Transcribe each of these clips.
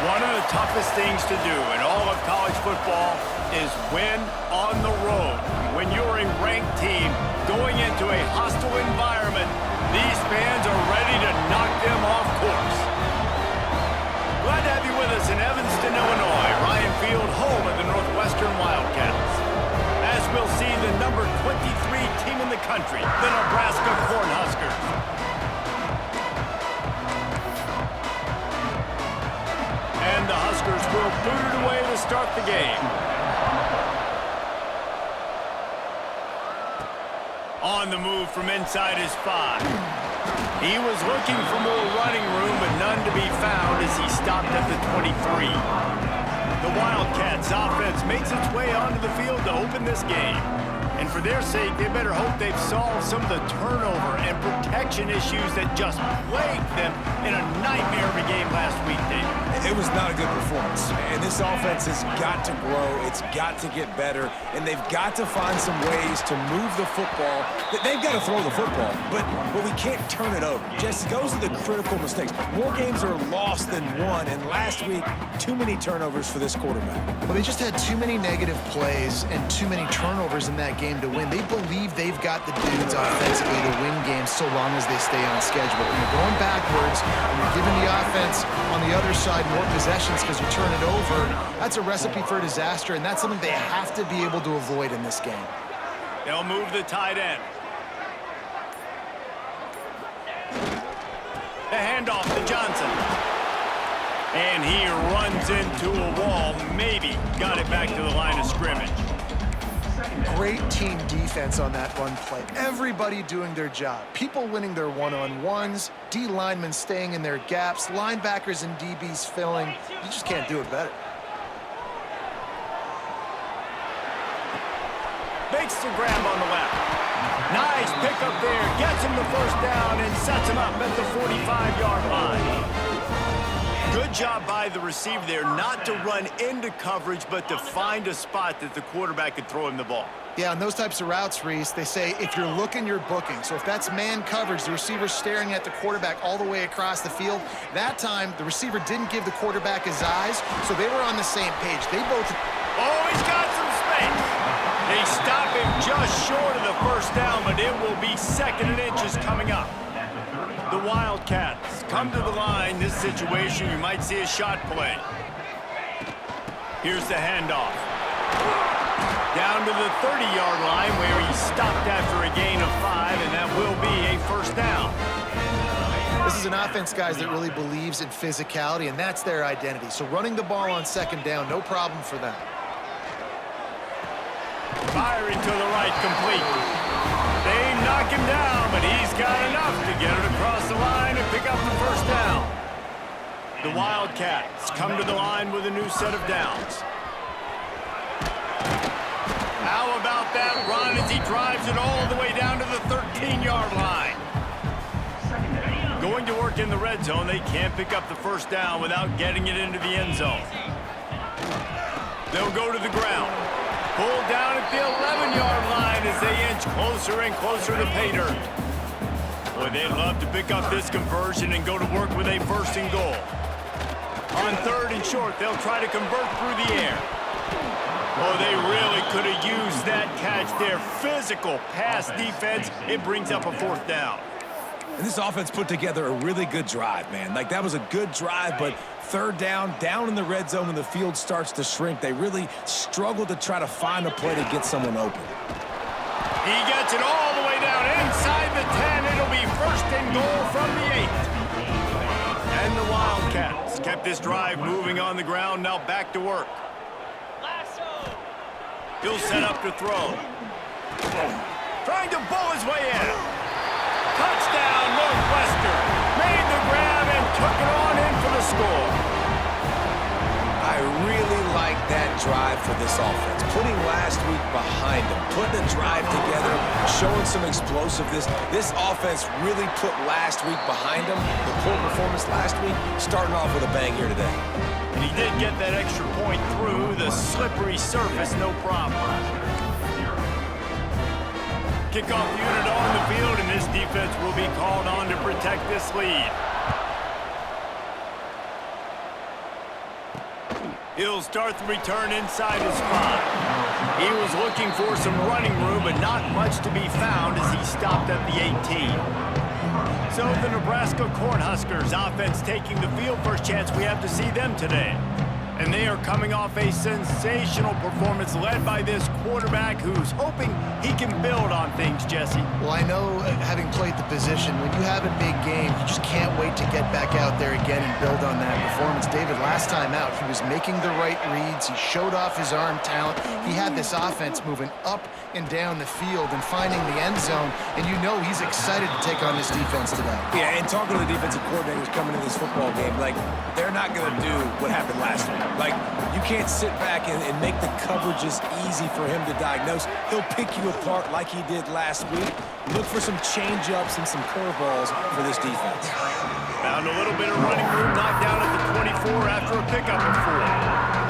One of the toughest things to do in all of college football is win on the road. When you're a ranked team going into a hostile environment, these fans are ready to knock them off course. Glad to have you with us in Evanston, Illinois. Ryan Field, home of the Northwestern Wildcats. As we'll see the number 23 team in the country, the Nebraska Cornhuskers. And the Huskers will boot it away to start the game. On the move from inside his 5. He was looking for more running room, but none to be found as he stopped at the 23. The Wildcats offense makes its way onto the field to open this game. And for their sake, they better hope they've solved some of the turnover and protection issues that just plagued them in a nightmare of a game last week, David. It was not a good performance, and this offense has got to grow. It's got to get better, and they've got to find some ways to move the football. They've got to throw the football, but we can't turn it over. Just those are the critical mistakes. More games are lost than won, and last week, too many turnovers for this quarterback. Well, they just had too many negative plays and too many turnovers in that game to win. They believe they've got the dudes offensively to win games so long as they stay on schedule. But when you're going backwards and you're giving the offense on the other side more possessions because you turn it over, that's a recipe for disaster, and that's something they have to be able to avoid in this game. They'll move the tight end. The handoff to Johnson. And he runs into a wall. Maybe got it back to the line of scrimmage. Great team defense on that run play. Everybody doing their job. People winning their one-on-ones, D linemen staying in their gaps, linebackers and DBs filling. You just can't do it better. Makes the grab on the left. Nice pickup there. Gets him the first down and sets him up at the 45-yard line. Good job by the receiver there not to run into coverage, but to find a spot that the quarterback could throw him the ball. Yeah, on those types of routes, Reese, they say if you're looking, you're booking. So if that's man coverage, the receiver's staring at the quarterback all the way across the field. That time, the receiver didn't give the quarterback his eyes, so they were on the same page. They both... Oh, he's got some space. They stop him just short of the first down, but it will be second and inches coming up. The Wildcats come to the line. This situation, you might see a shot play. Here's the handoff. Down to the 30-yard line where he stopped after a gain of 5, and that will be a first down. This is an offense, guys, that really believes in physicality, and that's their identity. So running the ball on second down, no problem for them. Firing to the right, complete. They knock him down, but he's got enough to get it across the line and pick up the first down. The Wildcats come to the line with a new set of downs. How about that run as he drives it all the way down to the 13-yard line? Going to work in the red zone, they can't pick up the first down without getting it into the end zone. They'll go to the ground. Pulled down at the 11-yard line as they inch closer and closer to pay dirt. Boy, they'd love to pick up this conversion and go to work with a first and goal. On third and short, they'll try to convert through the air. Oh, they really could have used that catch there. Physical pass defense. It brings up a fourth down. And this offense put together a really good drive, man. Like, that was a good drive, but third down in the red zone when the field starts to shrink, they really struggle to try to find a play to get someone open. He gets it all the way down inside the 10. It'll be first and goal from the 8. And the Wildcats kept this drive moving on the ground, now back to work. He'll set up to throw. Trying to bull his way in. Touchdown, Northwestern. Made the grab and took it on in for the score. I really like that drive for this offense. Putting last week behind them, putting a drive together, showing some explosiveness. This offense really put last week behind them. The poor performance last week, starting off with a bang here today. And he did get that extra point through the slippery surface, no problem. Kickoff unit on the field, and this defense will be called on to protect this lead. He'll start the return inside his 5. He was looking for some running room, but not much to be found as he stopped at the 18. So the Nebraska Cornhuskers offense taking the field. First chance we have to see them today. And they are coming off a sensational performance led by this quarterback who's hoping he can build on things, Jesse. Well, I know, having played the position, when you have a big game, you just can't wait to get back out there again and build on that performance. David, last time out, he was making the right reads. He showed off his arm talent. He had this offense moving up and down the field and finding the end zone. And you know he's excited to take on this defense today. Yeah, and talking to the defensive coordinators coming into this football game, like, they're not going to do what happened last week. Like, you can't sit back and make the coverages easy for him to diagnose. He'll pick you apart like he did last week. Look for some change-ups and some curveballs for this defense. Found a little bit of running room, knocked down at the 24 after a pickup of 4.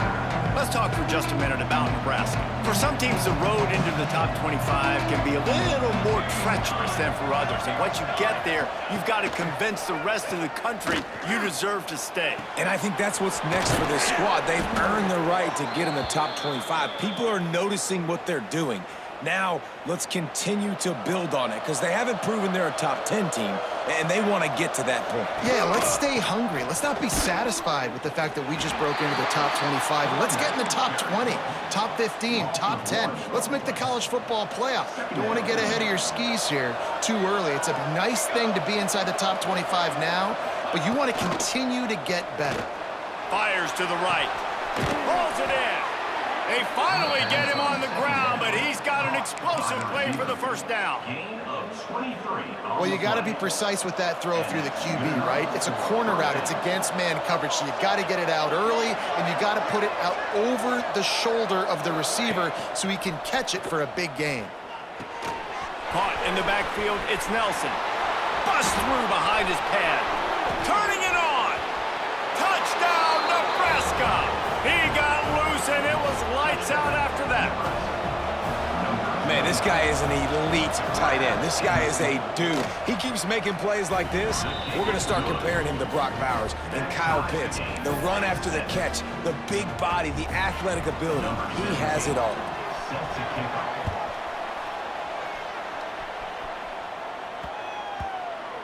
Let's talk for just a minute about Nebraska. For some teams, the road into the top 25 can be a little more treacherous than for others. And once you get there, you've got to convince the rest of the country you deserve to stay. And I think that's what's next for this squad. They've earned the right to get in the top 25. People are noticing what they're doing. Now, let's continue to build on it because they haven't proven they're a top 10 team, and they want to get to that point. Yeah, let's stay hungry. Let's not be satisfied with the fact that we just broke into the top 25. Let's get in the top 20, top 15, top 10. Let's make the college football playoff. You don't want to get ahead of your skis here too early. It's a nice thing to be inside the top 25 now, but you want to continue to get better. Fires to the right. Rolls it in. They finally get him on the ground, but he's got an explosive play for the first down. Well, you got to be precise with that throw if you're the QB, right? It's a corner route. It's against man coverage, so you got to get it out early, and you got to put it out over the shoulder of the receiver so he can catch it for a big gain. Caught in the backfield, it's Nelson. Bust through behind his pad. Turning it on. Touchdown, Nebraska. He got loose, and it was lights out after that. Man, this guy is an elite tight end. This guy is a dude. He keeps making plays like this. We're going to start comparing him to Brock Bowers and Kyle Pitts. The run after the catch, the big body, the athletic ability. He has it all.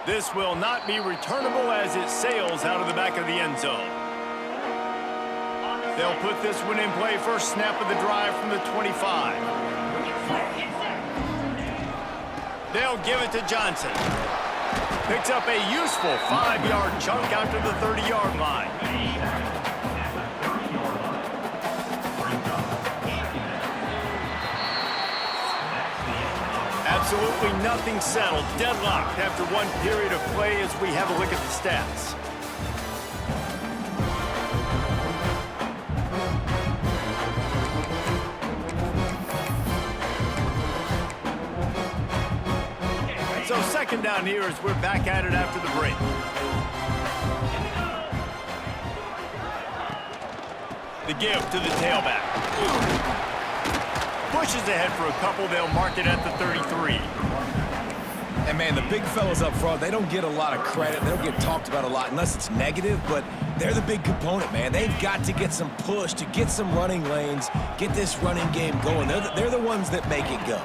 This will not be returnable as it sails out of the back of the end zone. They'll put this one in play. First snap of the drive from the 25. They'll give it to Johnson. Picks up a useful 5-yard chunk out to the 30-yard line. Absolutely nothing settled. Deadlocked after one period of play as we have a look at the stats. So second down here as we're back at it after the break. The give to the tailback. Pushes ahead for a couple. They'll mark it at the 33. And, man, the big fellas up front, they don't get a lot of credit. They don't get talked about a lot unless it's negative, but they're the big component, man. They've got to get some push, to get some running lanes, get this running game going. They're the ones that make it go.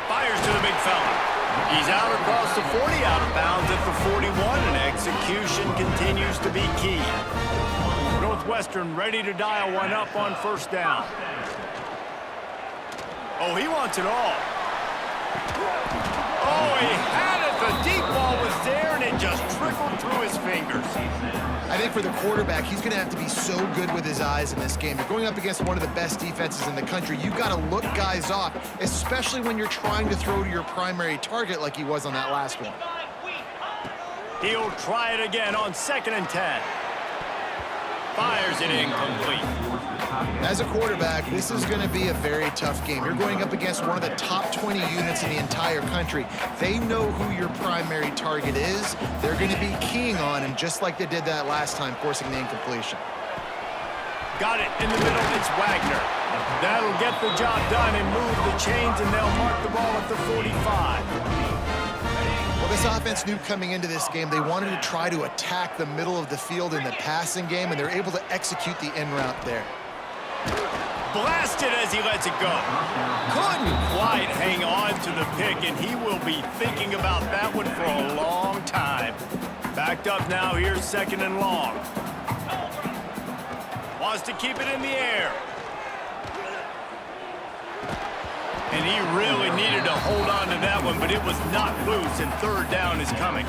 Fires to the big fella. He's out across the 40, out of bounds at the 41, and execution continues to be key. Northwestern ready to dial one up on first down. Oh, he wants it all. Oh, he had it. The deep ball was there, and it just trickled through his fingers. I think for the quarterback, he's going to have to be so good with his eyes in this game. You're going up against one of the best defenses in the country. You've got to look guys off, especially when you're trying to throw to your primary target like he was on that last one. He'll try it again on 2nd and 10. Fires it incomplete. As a quarterback, this is going to be a very tough game. You're going up against one of the top 20 units in the entire country. They know who your primary target is. They're going to be keying on him just like they did that last time, forcing the incompletion. Got it in the middle. It's Wagner. That'll get the job done and move the chains, and they'll mark the ball at the 45. Well, this offense knew coming into this game they wanted to try to attack the middle of the field in the passing game, and they're able to execute the end route there. Blasted as he lets it go. Couldn't quite hang on to the pick, and he will be thinking about that one for a long time. Backed up now, here's 2nd and long. Wants to keep it in the air. And he really needed to hold on to that one, but it was not loose, and 3rd down is coming.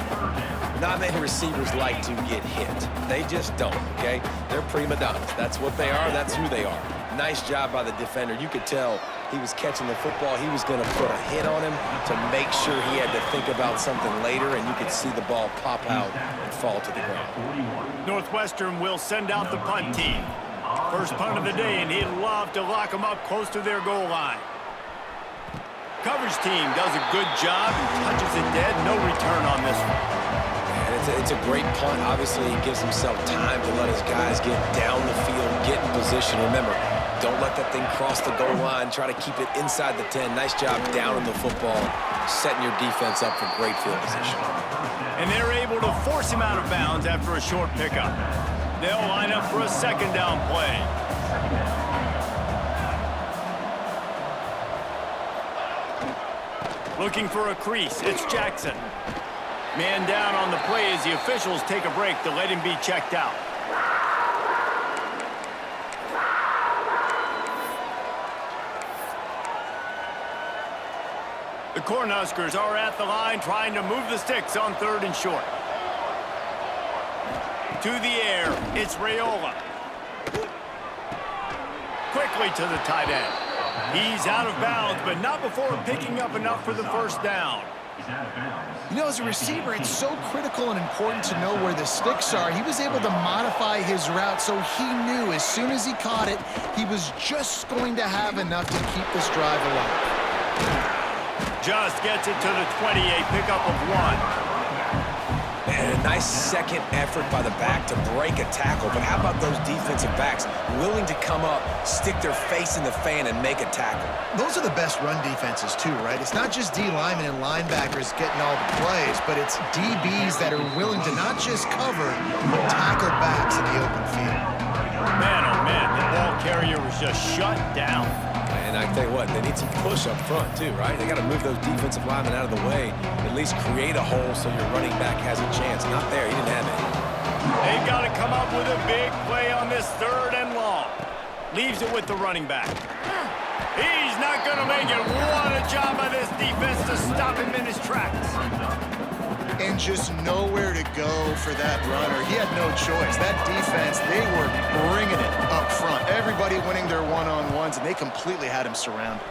Not many receivers like to get hit. They just don't, okay? They're prima donnas. That's what they are. That's who they are. Nice job by the defender. You could tell he was catching the football. He was going to put a hit on him to make sure he had to think about something later, and you could see the ball pop out and fall to the ground. Northwestern will send out the punt team. First punt of the day, and he'd love to lock them up close to their goal line. Coverage team does a good job and touches it dead. No return on this one. And it's a great punt. Obviously, he gives himself time to let his guys get down the field, get in position. Remember, don't let that thing cross the goal line. Try to keep it inside the 10. Nice job down in the football, setting your defense up for great field position. And they're able to force him out of bounds after a short pickup. They'll line up for a 2nd down play. Looking for a crease, it's Jackson. Man down on the play as the officials take a break to let him be checked out. The Cornhuskers are at the line trying to move the sticks on 3rd and short. To the air, it's Raiola. Quickly to the tight end. He's out of bounds, but not before picking up enough for the 1st down. You know, as a receiver, it's so critical and important to know where the sticks are. He was able to modify his route, so he knew as soon as he caught it, he was just going to have enough to keep this drive alive. Just gets it to the 28, pickup of 1. And a nice second effort by the back to break a tackle. But how about those defensive backs willing to come up, stick their face in the fan, and make a tackle? Those are the best run defenses, too, right? It's not just D linemen and linebackers getting all the plays, but it's DBs that are willing to not just cover, but tackle backs in the open field. Man, oh, man, the ball carrier was just shut down. And I tell you what, they need some push up front, too, right? They got to move those defensive linemen out of the way, at least create a hole so your running back has a chance. Not there. He didn't have it. They've got to come up with a big play on this 3rd and long. Leaves it with the running back. He's not going to make it. What a job by this defense to stop him in his tracks. And just nowhere to go for that runner. He had no choice. That defense, they were bringing it up front. Everybody winning their one-on-ones, and they completely had him surrounded.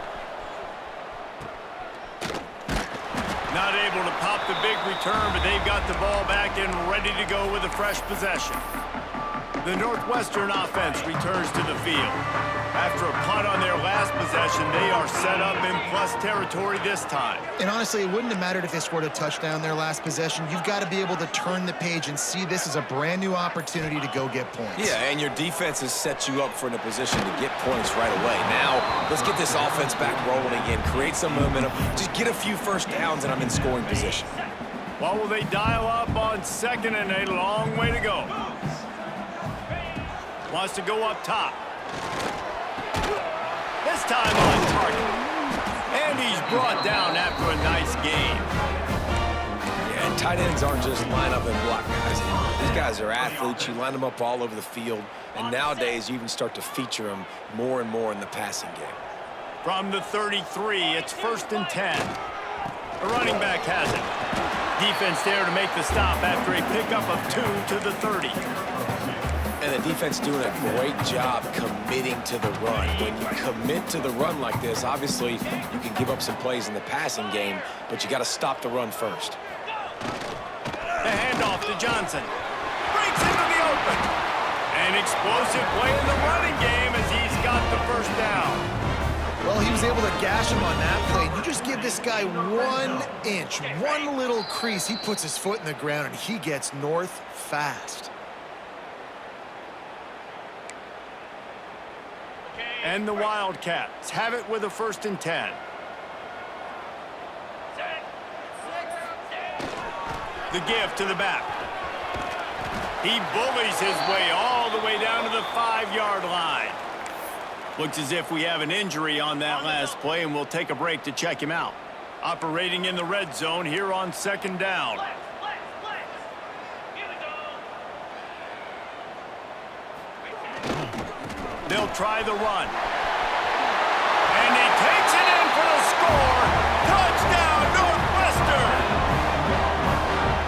Not able to pop the big return, but they've got the ball back and ready to go with a fresh possession. The Northwestern offense returns to the field. After a punt on their last possession, they are set up in plus territory this time. And honestly, it wouldn't have mattered if they scored a touchdown their last possession. You've got to be able to turn the page and see this as a brand new opportunity to go get points. Yeah, and your defense has set you up for in a position to get points right away. Now, let's get this offense back rolling again, create some momentum, just get a few 1st downs, and I'm in scoring position. What will they dial up on 2nd and a long way to go? Wants to go up top. This time on target. And he's brought down after a nice game. Yeah, and tight ends aren't just line up and block guys. These guys are athletes. You line them up all over the field. And nowadays, you even start to feature them more and more in the passing game. From the 33, it's 1st and 10. The running back has it. Defense there to make the stop after a pickup of 2 to the 30. And the defense doing a great job committing to the run. When you commit to the run like this, obviously you can give up some plays in the passing game, but you got to stop the run first. The handoff to Johnson. Breaks into the open. An explosive play in the running game as he's got the 1st down. Well, he was able to gash him on that play. You just give this guy 1 inch, one little crease. He puts his foot in the ground, and he gets north fast. And the Wildcats have it with a 1st and 10. The give to the back. He bullies his way all the way down to the 5-yard line. Looks as if we have an injury on that last play, and we'll take a break to check him out. Operating in the red zone here on 2nd down. They'll try the run. And he takes it in for the score. Touchdown, Northwestern!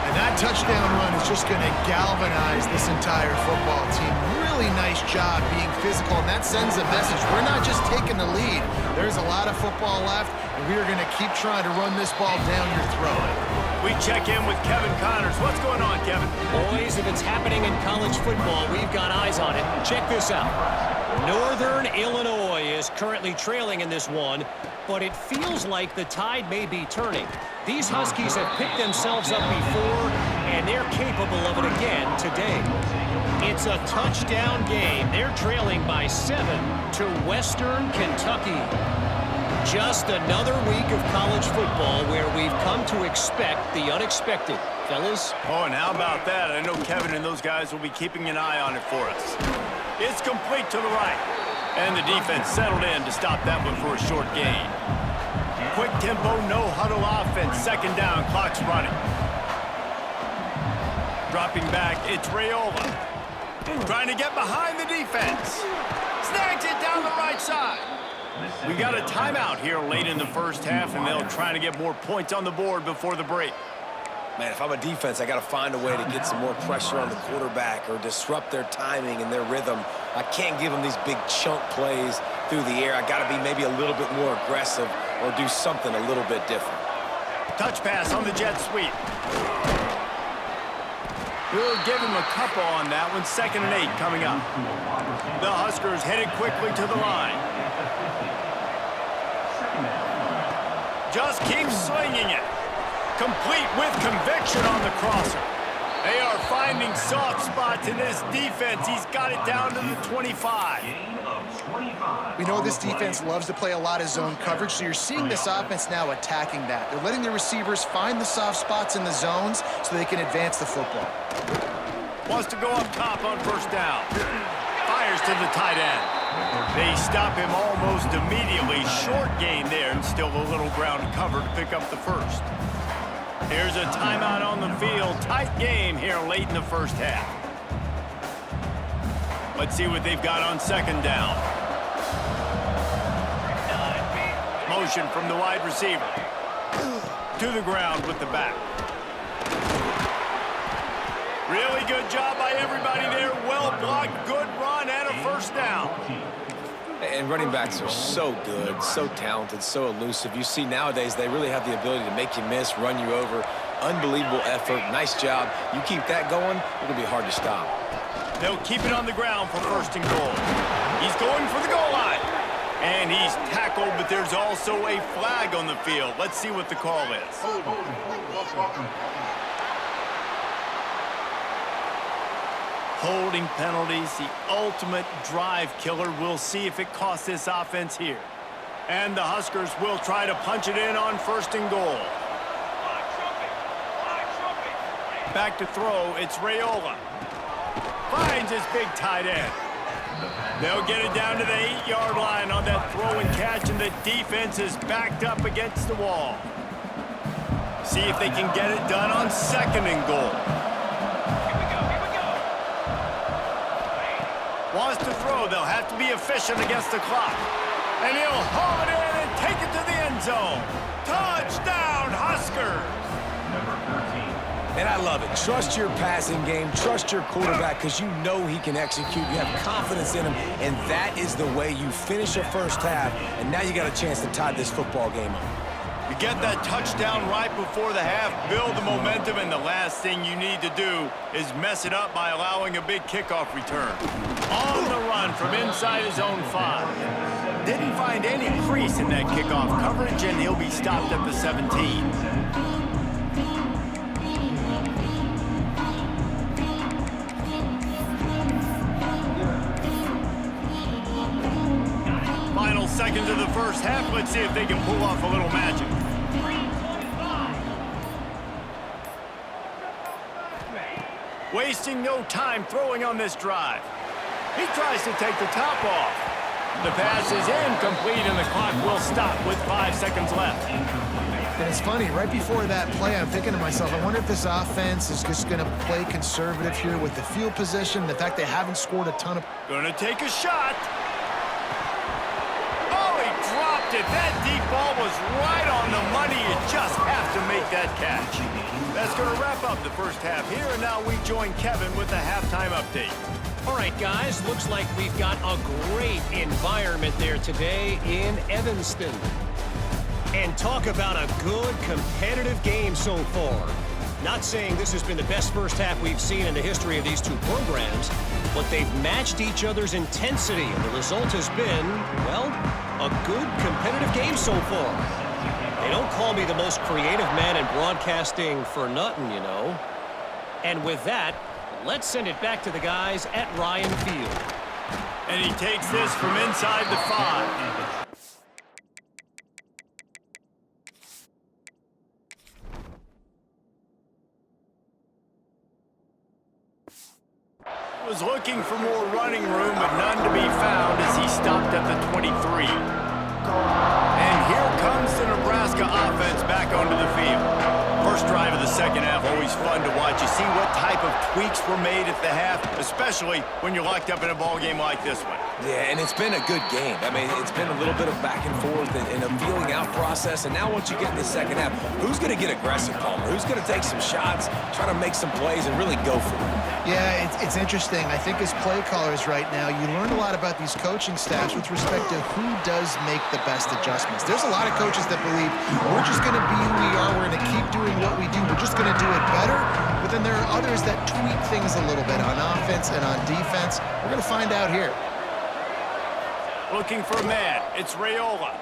And that touchdown run is just going to galvanize this entire football team. Really nice job being physical, and that sends a message. We're not just taking the lead. There's a lot of football left, and we are going to keep trying to run this ball down your throat. We check in with Kevin Connors. What's going on, Kevin? Boys, if it's happening in college football, we've got eyes on it. Check this out. Northern Illinois is currently trailing in this one, but it feels like the tide may be turning. These Huskies have picked themselves up before, and they're capable of it again today. It's a touchdown game. They're trailing by 7 to Western Kentucky. Just another week of college football where we've come to expect the unexpected. Fellas? Oh, and how about that? I know Kevin and those guys will be keeping an eye on it for us. It's complete to the right. And the defense settled in to stop that one for a short gain. Quick tempo, no huddle offense. 2nd down, clock's running. Dropping back, it's Raiola. Trying to get behind the defense. Snags it down the right side. We got a timeout here late in the first half, and they'll try to get more points on the board before the break. Man, if I'm a defense, I got to find a way to get some more pressure on the quarterback or disrupt their timing and their rhythm. I can't give them these big chunk plays through the air. I got to be maybe a little bit more aggressive or do something a little bit different. Touch pass on the jet sweep. We'll give him a couple on that one. 2nd and 8 coming up. The Huskers headed quickly to the line. Just keep swinging it. Complete with conviction on the crosser. They are finding soft spots in this defense. He's got it down to the 25. We know this defense loves to play a lot of zone coverage, so you're seeing this offense now attacking that. They're letting the receivers find the soft spots in the zones so they can advance the football. Wants to go up top on 1st down. Fires to the tight end. They stop him almost immediately. Short gain there, and still a little ground to cover to pick up the first. Here's a timeout on the field. Tight game here late in the first half. Let's see what they've got on 2nd down. Motion from the wide receiver. To the ground with the back. Really good job by everybody there. Well blocked, good run, and a 1st down. And running backs are so good, so talented, so elusive. You see nowadays they really have the ability to make you miss, run you over. Unbelievable effort. Nice job. You keep that going, it'll be hard to stop. They'll keep it on the ground for 1st and goal. He's going for the goal line. And he's tackled, but there's also a flag on the field. Let's see what the call is. Holding penalties, the ultimate drive killer. We'll see if it costs this offense here. And the Huskers will try to punch it in on 1st and goal. Back to throw, it's Raiola. Finds his big tight end. They'll get it down to the 8-yard line on that throw and catch, and the defense is backed up against the wall. See if they can get it done on 2nd and goal. Wants to throw, they'll have to be efficient against the clock. And he'll haul it in and take it to the end zone. Touchdown, Huskers! And I love it. Trust your passing game. Trust your quarterback because you know he can execute. You have confidence in him, and that is the way you finish a first half, and now you got a chance to tie this football game up. You get that touchdown right before the half, build the momentum, and the last thing you need to do is mess it up by allowing a big kickoff return. On the run from inside his own 5. Didn't find any crease in that kickoff coverage, and he'll be stopped at the 17. Final seconds of the first half. Let's see if they can pull off a little magic. wasting no time throwing on this drive. He tries to take the top off. The pass is incomplete, and the clock will stop with 5 seconds left. And it's funny, right before that play, I'm thinking to myself, I wonder if this offense is just going to play conservative here with the field position, the fact they haven't scored a ton of... Gonna take a shot. Oh, he dropped it. That deep ball was right on the money. You just have to make that catch. That's gonna wrap up the first half here, and now we join Kevin with the halftime update. All right, guys, looks like we've got a great environment there today in Evanston. And talk about a good competitive game so far. Not saying this has been the best first half we've seen in the history of these two programs, but they've matched each other's intensity, and the result has been, well, a good competitive game so far. They don't call me the most creative man in broadcasting for nothing, you know. And with that, let's send it back to the guys at Ryan Field. And he takes this from inside the 5. Was looking for more running room, but none to be found as he stopped at the 23. And here comes the Nebraska offense back onto the field. First drive of the second half, always fun to watch. You see what type of tweaks were made at the half, especially when you're locked up in a ball game like this one. Yeah, and it's been a good game. I mean, it's been a little bit of back and forth and a feeling out process. And now once you get in the second half, who's going to get aggressive, Palmer? Who's going to take some shots, try to make some plays, and really go for it? Yeah, it's interesting. I think as play callers right now, you learn a lot about these coaching staffs with respect to who does make the best adjustments. There's a lot of coaches that believe we're just going to be who we are. We're going to keep doing what we do. We're just going to do it better. But then there are others that tweak things a little bit on offense and on defense. We're going to find out here. Looking for a man. It's Raiola.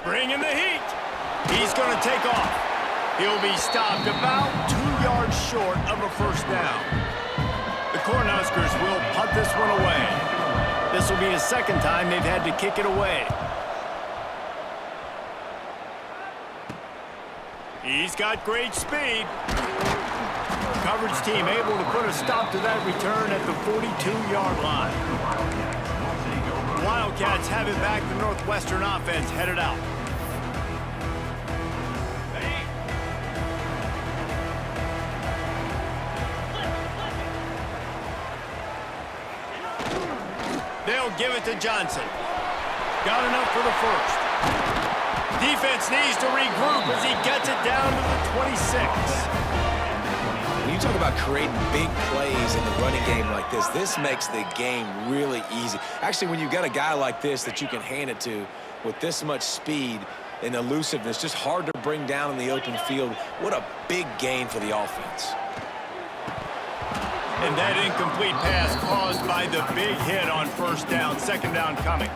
Bringing the heat. He's going to take off. He'll be stopped about 2 yards short of a first down. The Cornhuskers will punt this one away. This will be the second time they've had to kick it away. He's got great speed. Coverage team able to put a stop to that return at the 42-yard line. Wildcats have it back. The Northwestern offense headed out. They'll give it to Johnson. Got enough for the first. Defense needs to regroup as he gets it down to the 26. When you talk about creating big plays in the running game like this makes the game really easy. Actually, when you've got a guy like this that you can hand it to with this much speed and elusiveness, just hard to bring down in the open field, what a big gain for the offense. And that incomplete pass caused by the big hit on first down. Second down coming.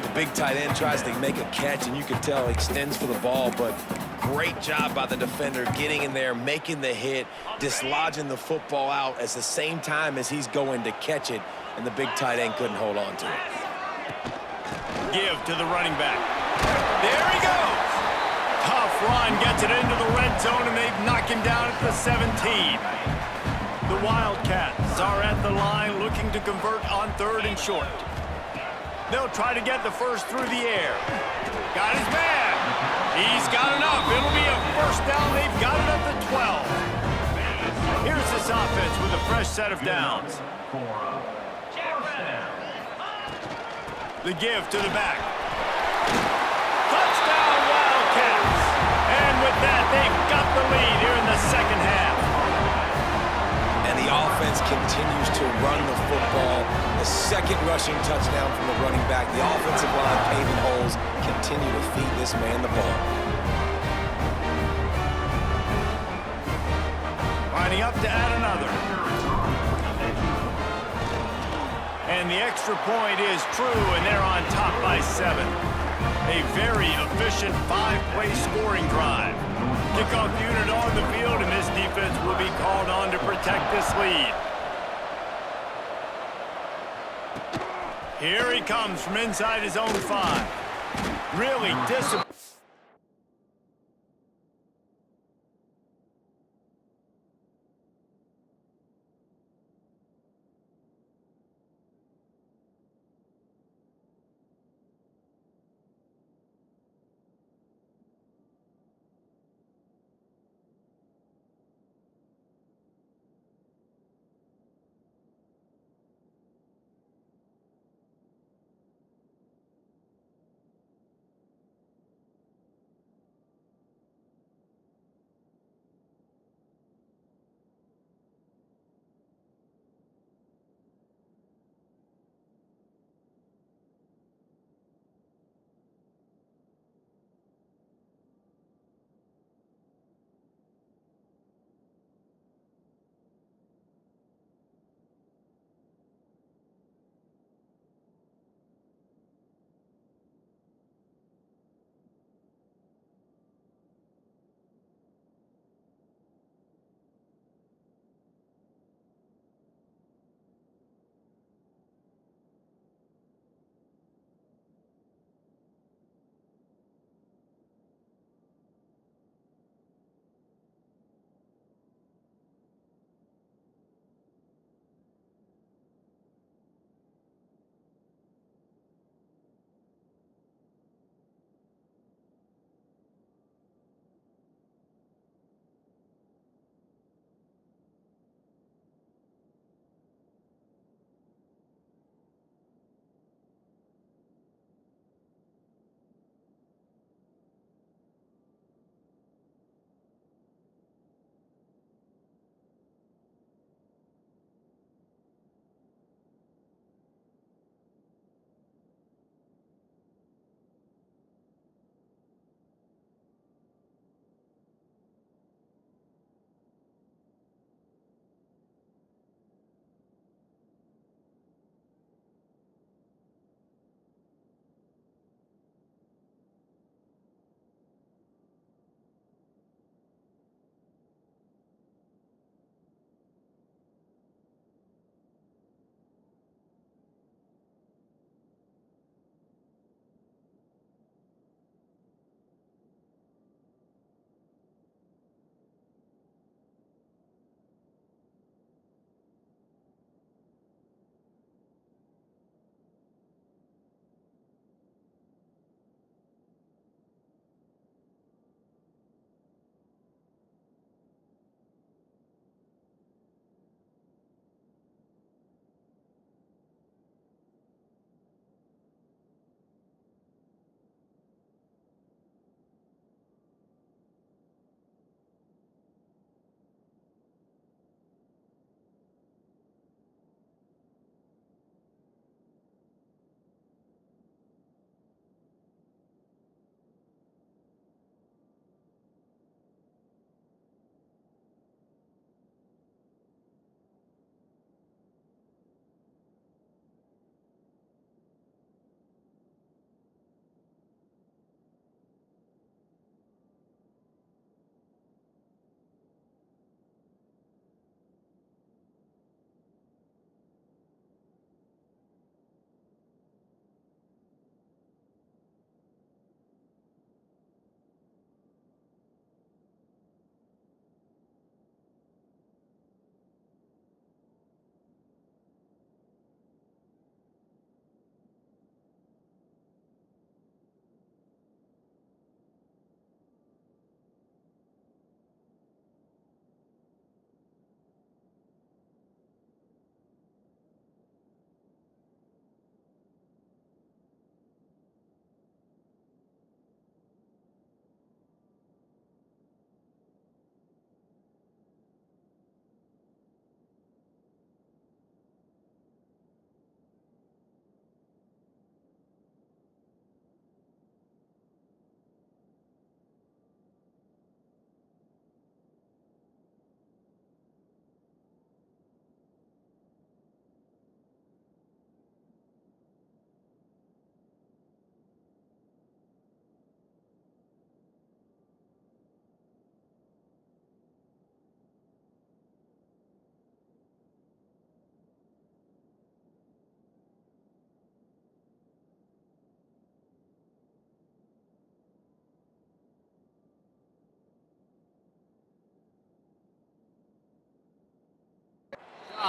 The big tight end tries to make a catch, and you can tell he extends for the ball, but great job by the defender getting in there, making the hit, dislodging the football out at the same time as he's going to catch it, and the big tight end couldn't hold on to it. Give to the running back. There he goes. Tough run, gets it into the red zone, and they've knocked him down at the 17. The Wildcats are at the line looking to convert on 3rd and short. They'll try to get the first through the air. Got his man. He's got enough. It'll be a first down. They've got it at the 12. Here's this offense with a fresh set of downs. The give to the back. Touchdown, Wildcats. And with that, they've got the lead here in the second half. And the offense continues to run the football. The second rushing touchdown from the running back. The offensive line paving holes. Continue to feed this man the ball. Lining up to add another. And the extra point is true, and they're on top by 7. A very efficient 5-play scoring drive. Kickoff unit on the field, and this defense will be called on to protect this lead. Here he comes from inside his own 5. Really disappointing.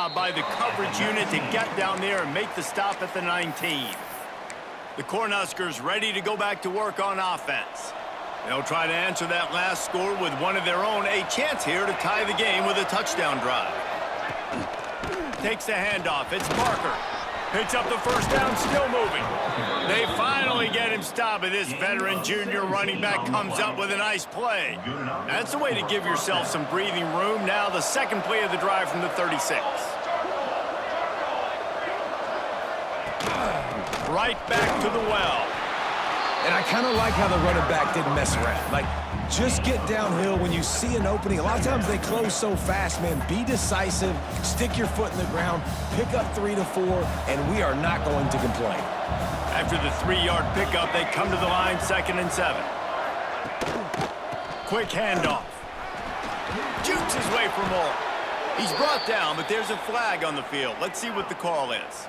job by the coverage unit to get down there and make the stop at the 19. The Cornhuskers ready to go back to work on offense. They'll try to answer that last score with one of their own. A chance here to tie the game with a touchdown drive. Takes the handoff. It's Parker. Picks up the first down, still moving. They finally get him stopped, and this veteran junior running back comes up with a nice play. That's a way to give yourself some breathing room. Now the second play of the drive from the 36. Right back to the well. And I kind of like how the running back didn't mess around. Like, just get downhill when you see an opening. A lot of times they close so fast, man. Be decisive, stick your foot in the ground, pick up 3 to 4, and we are not going to complain. After the 3-yard pickup, they come to the line, 2nd and 7. Quick handoff. Jukes his way for more. He's brought down, but there's a flag on the field. Let's see what the call is.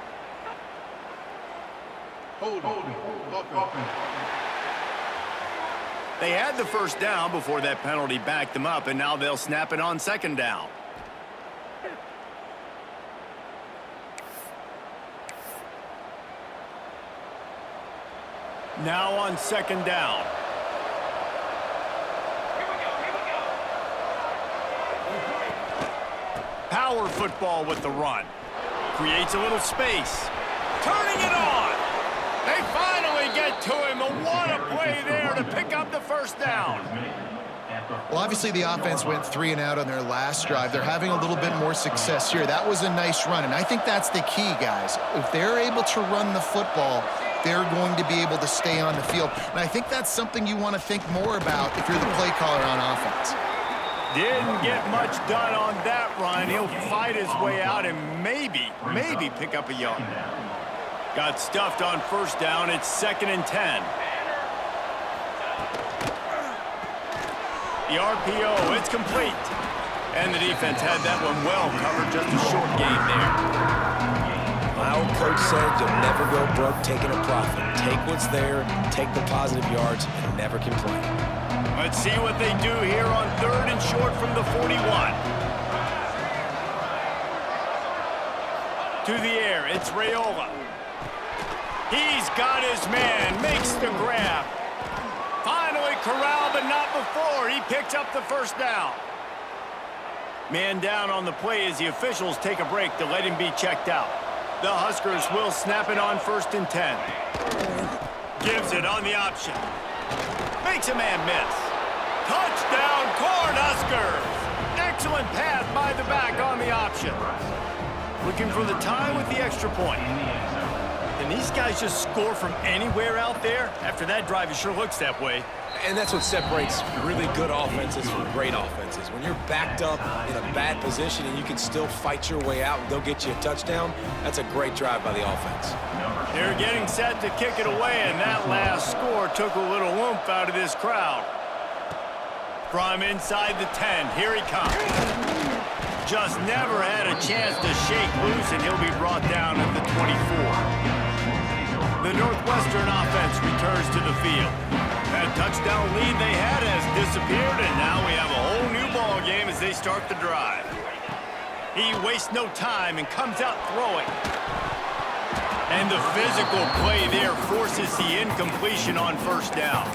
They had the first down before that penalty backed them up, and now they'll snap it on 2nd down. Now on 2nd down. Power football with the run. Creates a little space. Turning it on. They finally get to him. What a play there to pick up the first down. Well, obviously the offense went 3 and out on their last drive. They're having a little bit more success here. That was a nice run, and I think that's the key, guys. If they're able to run the football, they're going to be able to stay on the field. And I think that's something you want to think more about if you're the play caller on offense. Didn't get much done on that run. He'll fight his way out and maybe pick up a yard. Got stuffed on first down. It's 2nd and 10. The RPO, it's complete. And the defense had that one well covered. Just a short game there. My old coach said you'll never go broke taking a profit. Take what's there, take the positive yards, and never complain. Let's see what they do here on 3rd and short from the 41. To the air, it's Raiola. He's got his man, makes the grab. Finally corralled, but not before. He picks up the first down. Man down on the play as the officials take a break to let him be checked out. The Huskers will snap it on 1st and 10. Gives it on the option. Makes a man miss. Touchdown, Cornhuskers! Excellent pass by the back on the option. Looking for the tie with the extra point. And these guys just score from anywhere out there? After that drive, it sure looks that way. And that's what separates really good offenses from great offenses. When you're backed up in a bad position and you can still fight your way out and go get you a touchdown, that's a great drive by the offense. They're getting set to kick it away, and that last score took a little oomph out of this crowd. From inside the 10, here he comes. Just never had a chance to shake loose, and he'll be brought down at the 24. The Northwestern offense returns to the field. That touchdown lead they had has disappeared, and now we have a whole new ball game as they start the drive. He wastes no time and comes out throwing. And the physical play there forces the incompletion on first down.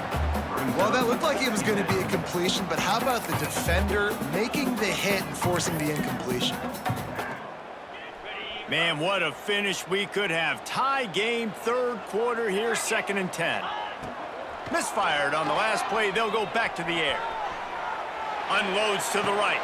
Well, that looked like it was going to be a completion, but how about the defender making the hit and forcing the incompletion? Man, what a finish we could have. Tie game, 3rd quarter here, 2nd and 10. Misfired on the last play. They'll go back to the air. Unloads to the right.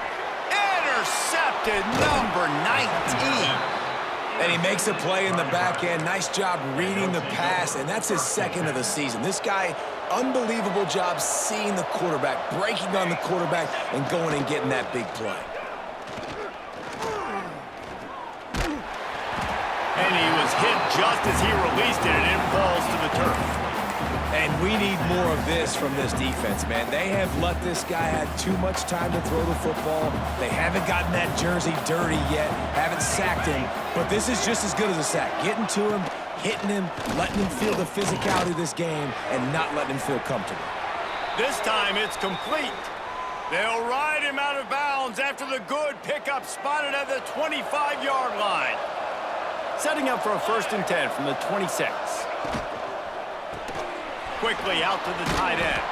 Intercepted, number 19. And he makes a play in the back end. Nice job reading the pass, and that's his 2nd of the season. This guy, unbelievable job seeing the quarterback, breaking on the quarterback, and going and getting that big play. And he was hit just as he released it, and it falls to the turf. And we need more of this from this defense, man. They have let this guy have too much time to throw the football. They haven't gotten that jersey dirty yet, haven't sacked him. But this is just as good as a sack. Getting to him, hitting him, letting him feel the physicality of this game, and not letting him feel comfortable. This time it's complete. They'll ride him out of bounds after the good pickup spotted at the 25-yard line. Setting up for a 1st and 10 from the 26. Quickly out to the tight end.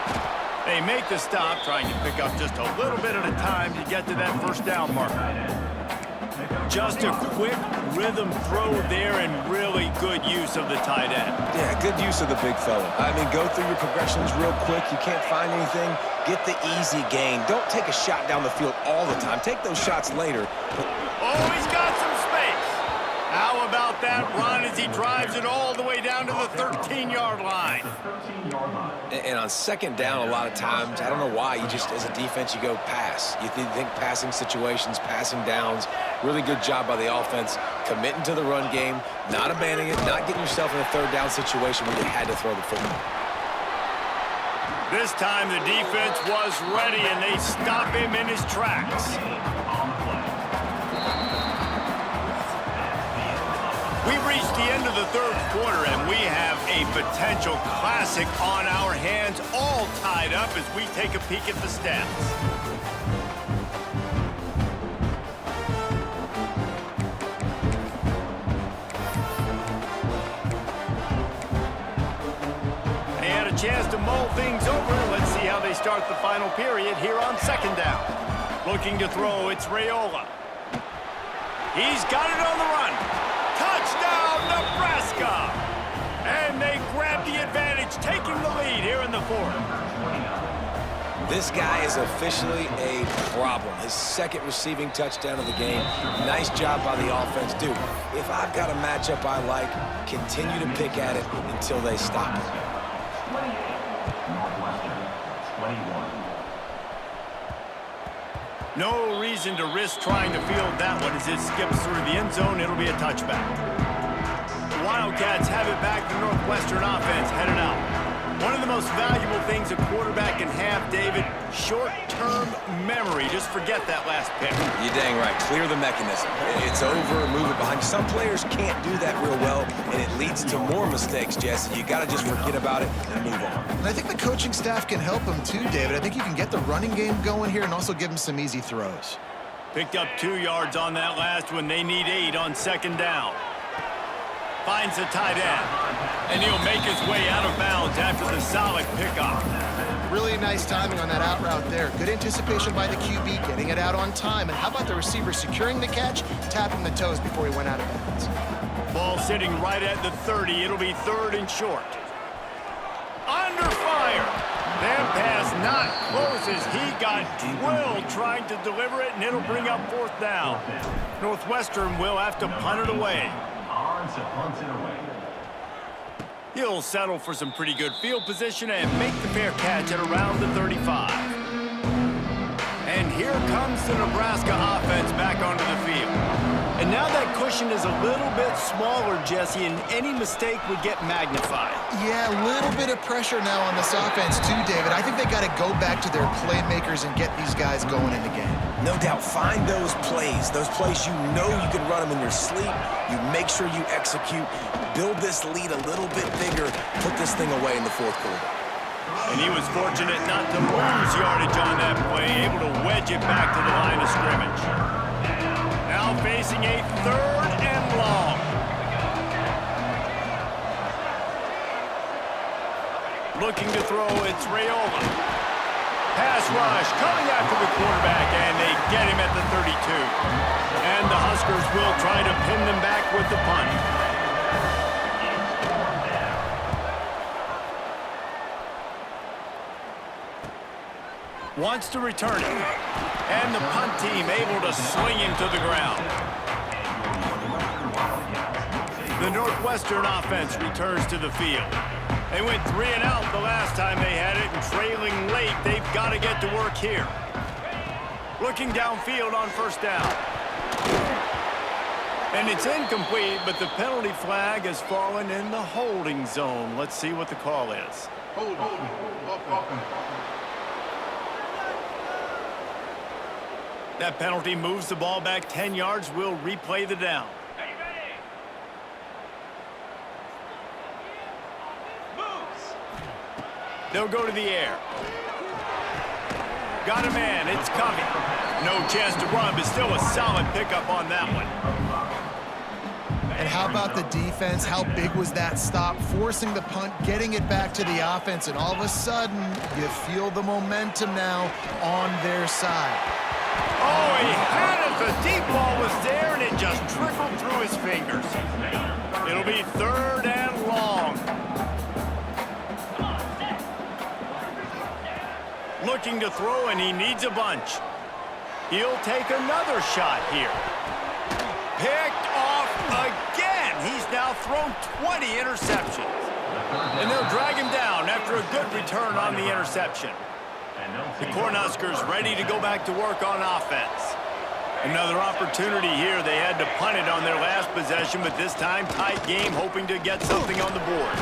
They make the stop, trying to pick up just a little bit at a time to get to that 1st down marker. Just a quick rhythm throw there and really good use of the tight end. Yeah, good use of the big fella. I mean, go through your progressions real quick. You can't find anything. Get the easy gain. Don't take a shot down the field all the time. Take those shots later. Oh, he's got some space. How about that run as he drives it all the way down to the 13-yard line? And on 2nd down, a lot of times, I don't know why, you just, as a defense, you go pass. You think passing situations, passing downs. Really good job by the offense, committing to the run game, not abandoning it, not getting yourself in a 3rd down situation where you had to throw the football. This time the defense was ready, and they stop him in his tracks. We've reached the end of the 3rd quarter, and we have a potential classic on our hands, all tied up as we take a peek at the stats. They had a chance to mull things over. Let's see how they start the final period here on 2nd down. Looking to throw, it's Raiola. He's got it on the run. Touchdown, Nebraska! And they grab the advantage, taking the lead here in the 4th. This guy is officially a problem. His 2nd receiving touchdown of the game. Nice job by the offense. Dude, if I've got a matchup I like, continue to pick at it until they stop it. No reason to risk trying to field that one as it skips through the end zone. It'll be a touchback. The Wildcats have it back. The Northwestern offense headed out. One of the most valuable things a quarterback can have, David, short-term memory. Just forget that last pick. You're dang right. Clear the mechanism. It's over, move it behind. Some players can't do that real well, and it leads to more mistakes, Jesse. You got to just forget about it and move on. And I think the coaching staff can help him too, David. I think you can get the running game going here and also give him some easy throws. Picked up 2 yards on that last one. They need 8 on 2nd down. Finds the tight end, and he'll make his way out of bounds after the solid pickup. Really nice timing on that out route there. Good anticipation by the QB, getting it out on time. And how about the receiver securing the catch, tapping the toes before he went out of bounds? Ball sitting right at the 30. It'll be 3rd and short. Under fire. That pass not close as he got drilled trying to deliver it, and it'll bring up 4th down. Northwestern will have to punt it away. He'll settle for some pretty good field position and make the fair catch at around the 35. And here comes the Nebraska offense back onto the field. And now that cushion is a little bit smaller, Jesse, and any mistake would get magnified. Yeah, a little bit of pressure now on this offense too, David. I think they got to go back to their playmakers and get these guys going in the game. No doubt, find those plays you know you can run them in your sleep. You make sure you execute, build this lead a little bit bigger, put this thing away in the 4th quarter. And he was fortunate not to lose yardage on that play, able to wedge it back to the line of scrimmage. Now facing a 3rd and long. Looking to throw, it's Raiola. Pass rush coming after the quarterback, and they get him at the 32. And the Huskers will try to pin them back with the punt. Wants to return it. And the punt team able to swing him to the ground. The Northwestern offense returns to the field. They went 3 and out the last time they had it, and trailing late, they've got to get to work here. Looking downfield on 1st down. And it's incomplete, but the penalty flag has fallen in the holding zone. Let's see what the call is. That penalty moves the ball back 10 yards. We'll replay the down. They'll go to the air. got a man. It's Covey. No chance to run, but still a solid pickup on that one. And how about the defense? How big was that stop? Forcing the punt, getting it back to the offense, and all of a sudden, you feel the momentum now on their side. Oh, he had it. The deep ball was there, and it just trickled through his fingers. It'll be 3rd and long. Looking to throw, and he needs a bunch. He'll take another shot here. Picked off again. He's now thrown 20 interceptions. And they'll drag him down after a good return on the interception. The Cornhuskers ready to go back to work on offense. Another opportunity here. They had to punt it on their last possession, but this time tight game, hoping to get something on the board.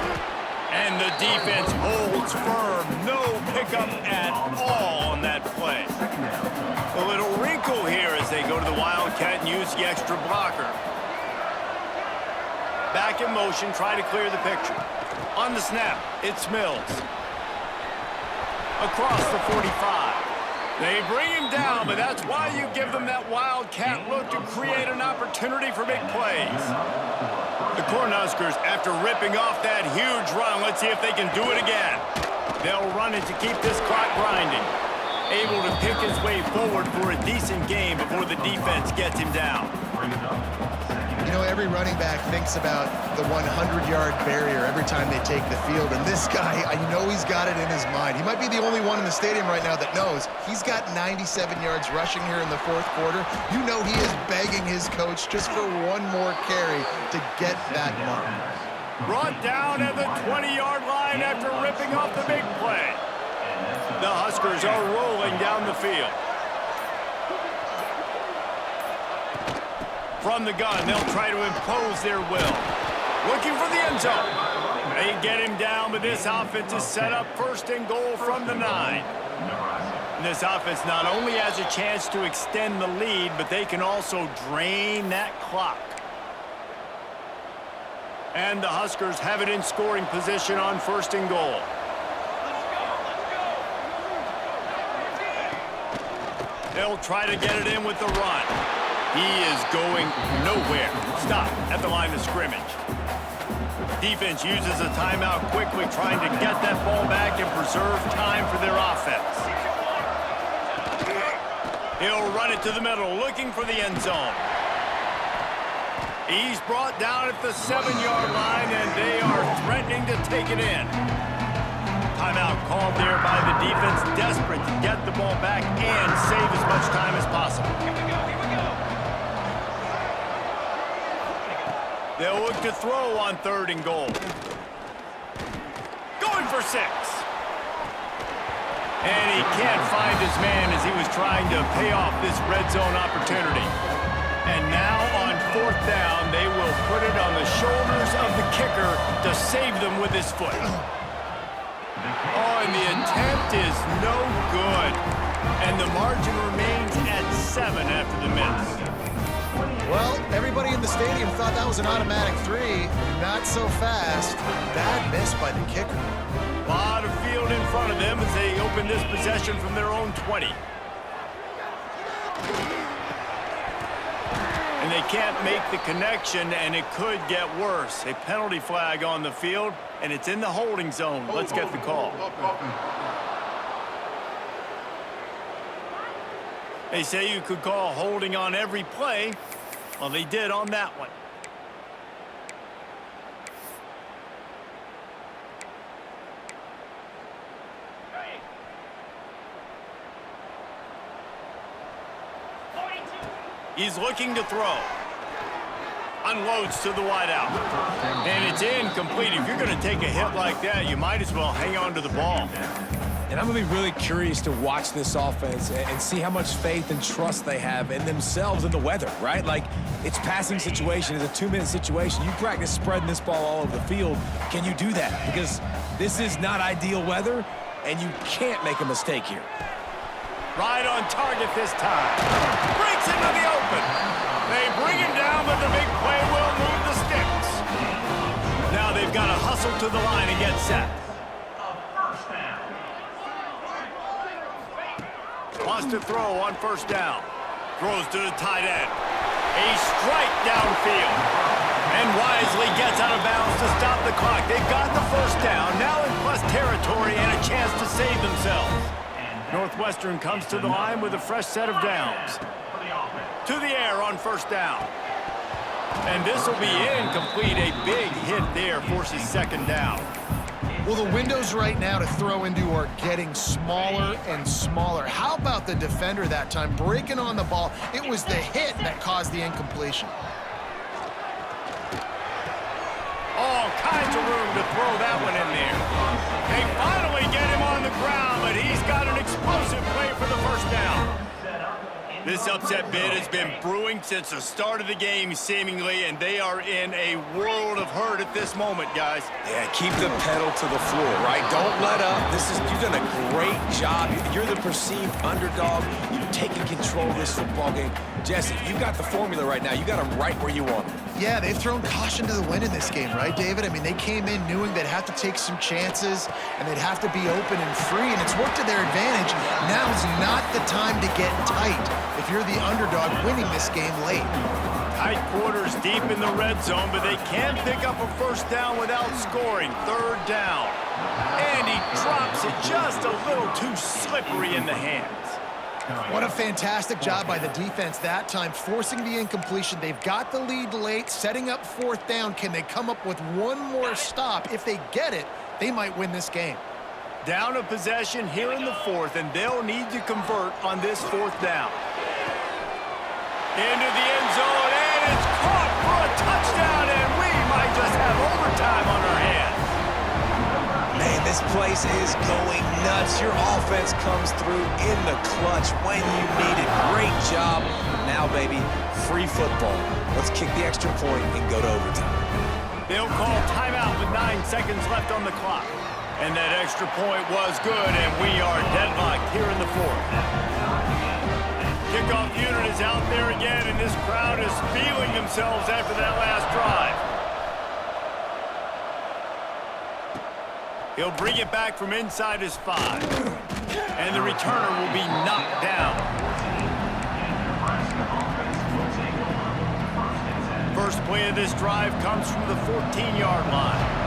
And the defense holds firm. No pickup at all on that play. A little wrinkle here as they go to the Wildcat and use the extra blocker. Back in motion, try to clear the picture. On the snap, it's Mills. Across the 45. They bring him down, but that's why you give them that Wildcat look to create an opportunity for big plays. The Cornhuskers, after ripping off that huge run, let's see if they can do it again. They'll run it to keep this clock grinding. Able to pick his way forward for a decent game before the defense gets him down. You know, every running back thinks about the 100-yard barrier every time they take the field, and this guy, I know he's got it in his mind. He might be the only one in the stadium right now that knows he's got 97 yards rushing here in the 4th quarter. You know he is begging his coach just for one more carry to get that mark. Brought down at the 20-yard line after ripping off the big play. The Huskers are rolling down the field. From the gun, they'll try to impose their will. Looking for the end zone. They get him down, but this offense is set up 1st and goal from the 9. And this offense not only has a chance to extend the lead, but they can also drain that clock. And the Huskers have it in scoring position on 1st and goal. They'll try to get it in with the run. He is going nowhere. Stop at the line of scrimmage. Defense uses a timeout quickly, trying to get that ball back and preserve time for their offense. He'll run it to the middle, looking for the end zone. He's brought down at the 7-yard line, and they are threatening to take it in. Timeout called there by the defense, desperate to get the ball back and save as much time as possible. They'll look to throw on 3rd and goal. Going for 6. And he can't find his man as he was trying to pay off this red zone opportunity. And now on 4th down, they will put it on the shoulders of the kicker to save them with his foot. Oh, and the attempt is no good. And the margin remains at 7 after the miss. Well, everybody in the stadium thought that was an automatic 3. Not so fast. Bad miss by the kicker. A lot of field in front of them as they open this possession from their own 20. And they can't make the connection, and it could get worse. A penalty flag on the field, and it's in the holding zone. Let's get the call. They say you could call holding on every play. Well, they did on that one. He's looking to throw. Unloads to the wideout. And it's incomplete. If you're going to take a hit like that, you might as well hang on to the ball. And I'm going to be really curious to watch this offense and see how much faith and trust they have in themselves and the weather, right? Like, it's passing situation. It's a 2-minute situation. You practice spreading this ball all over the field. Can you do that? Because this is not ideal weather, and you can't make a mistake here. Right on target this time. Breaks into the open. They bring him down, but the big play will move the sticks. Now they've got to hustle to the line and get set. to throw on first down. Throws to the tight end. A strike downfield. And wisely gets out of bounds to stop the clock. They've got the first down, now in plus territory and a chance to save themselves. Northwestern comes to the line with a fresh set of downs. To the air on first down. And this will be incomplete. A big hit there forces second down. Well, the windows right now to throw into are getting smaller and smaller. How about the defender that time breaking on the ball? It was the hit that caused the incompletion. All kinds of room to throw that one in there. They finally get him on the ground, but he's got an explosive play for the first down. This upset bid has been brewing since the start of the game, seemingly, and they are in a world of hurt at this moment, guys. Yeah, keep the pedal to the floor, right? Don't let up. You've done a great job. You're the perceived underdog. You've taken control of this football game. Jesse, you got the formula right now. You got them right where you want them. Yeah, they've thrown caution to the wind in this game, right, David? I mean, they came in knowing they'd have to take some chances, and they'd have to be open and free, and it's worked to their advantage. Now's not the time to get tight if you're the underdog winning this game late. Tight quarters deep in the red zone, but they can pick up a first down without scoring. Third down. And he drops it just a little too slippery in the hands. What a fantastic job by the defense that time, forcing the incompletion. They've got the lead late, setting up fourth down. Can they come up with one more stop? If they get it, they might win this game. Down a possession here in the fourth, and they'll need to convert on this fourth down. Into the end zone, and it's caught for a touchdown, and we might just have overtime on our hands. Man, this place is going nuts. Your offense comes through in the clutch when you need it. Great job. Now, baby, free football. Let's kick the extra point and go to overtime. They'll call timeout with 9 seconds left on the clock. And that extra point was good, and we are deadlocked here in the fourth. Kickoff unit is out there again, and this crowd is feeling themselves after that last drive. He'll bring it back from inside his 5. And the returner will be knocked down. First play of this drive comes from the 14-yard line.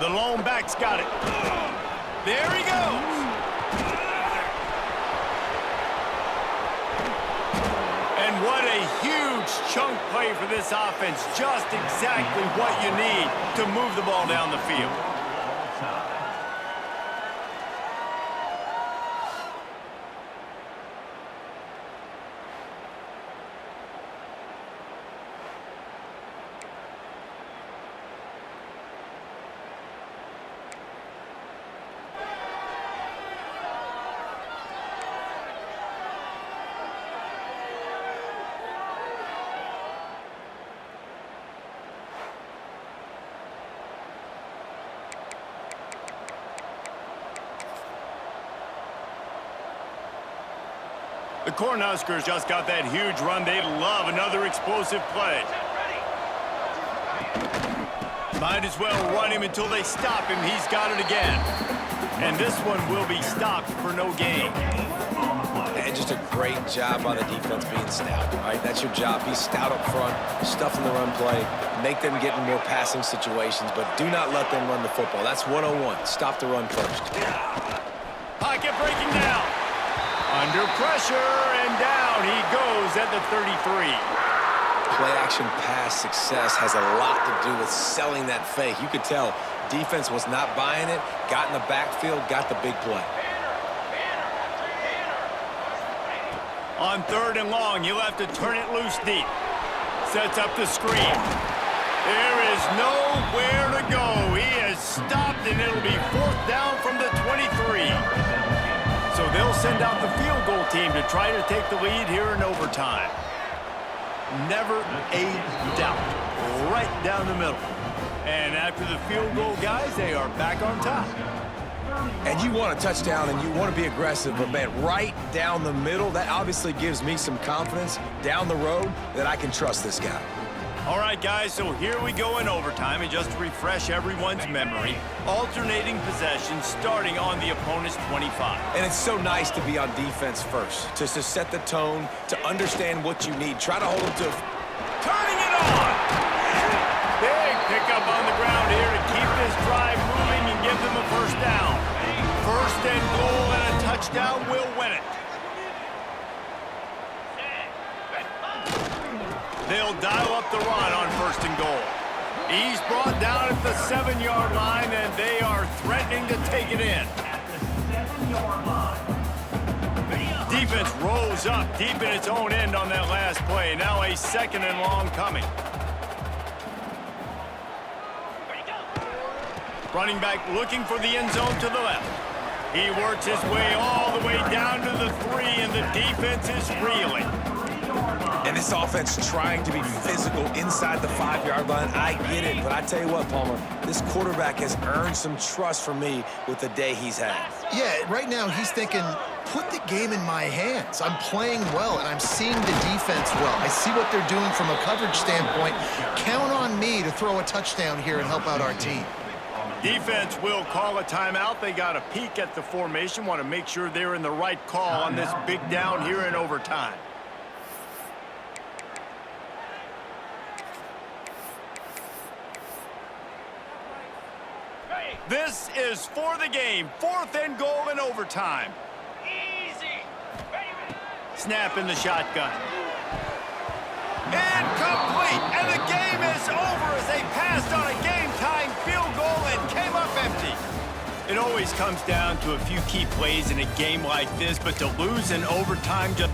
The lone back's got it. There he goes. And what a huge chunk play for this offense. Just exactly what you need to move the ball down the field. The Cornhuskers just got that huge run. They'd love another explosive play. Might as well run him until they stop him. He's got it again. And this one will be stopped for no gain. And just a great job by the defense being stout, right? That's your job. Be stout up front, stuff in the run play, make them get in more passing situations, but do not let them run the football. That's 101. Stop the run first. Pocket breaking down. Under pressure, and down he goes at the 33. Play-action pass success has a lot to do with selling that fake. You could tell defense was not buying it, got in the backfield, got the big play. On third and long, he'll have to turn it loose deep. Sets up the screen. There is nowhere to go. He is stopped, and it'll be fourth down from the 23. So they'll send out the field goal team to try to take the lead here in overtime. Never a doubt. Right down the middle. And after the field goal, guys, they are back on top. And you want a touchdown and you want to be aggressive, but man, right down the middle, that obviously gives me some confidence down the road that I can trust this guy. All right, guys, so here we go in overtime, and just to refresh everyone's memory, alternating possessions starting on the opponent's 25. And it's so nice to be on defense first, just to set the tone, to understand what you need. Try to hold them to... Turning it on! Big pickup on the ground here to keep this drive moving and give them a first down. First and goal and a touchdown will win it. They'll dial up the run on first and goal. He's brought down at the 7-yard line, and they are threatening to take it in. Defense rolls up deep in its own end on that last play. Now a second and long coming. Running back looking for the end zone to the left. He works his way all the way down to the 3, and the defense is reeling. And this offense trying to be physical inside the 5-yard line. I get it, but I tell you what, Palmer, this quarterback has earned some trust from me with the day he's had. Yeah, right now he's thinking, put the game in my hands. I'm playing well, and I'm seeing the defense well. I see what they're doing from a coverage standpoint. Count on me to throw a touchdown here and help out our team. Defense will call a timeout. They got a peek at the formation, want to make sure they're in the right call on this big down here in overtime. This is for the game. 4th and goal in overtime. Easy. Snap in the shotgun. Incomplete. And the game is over as they passed on a game-tying field goal and came up empty. It always comes down to a few key plays in a game like this, but to lose in overtime just...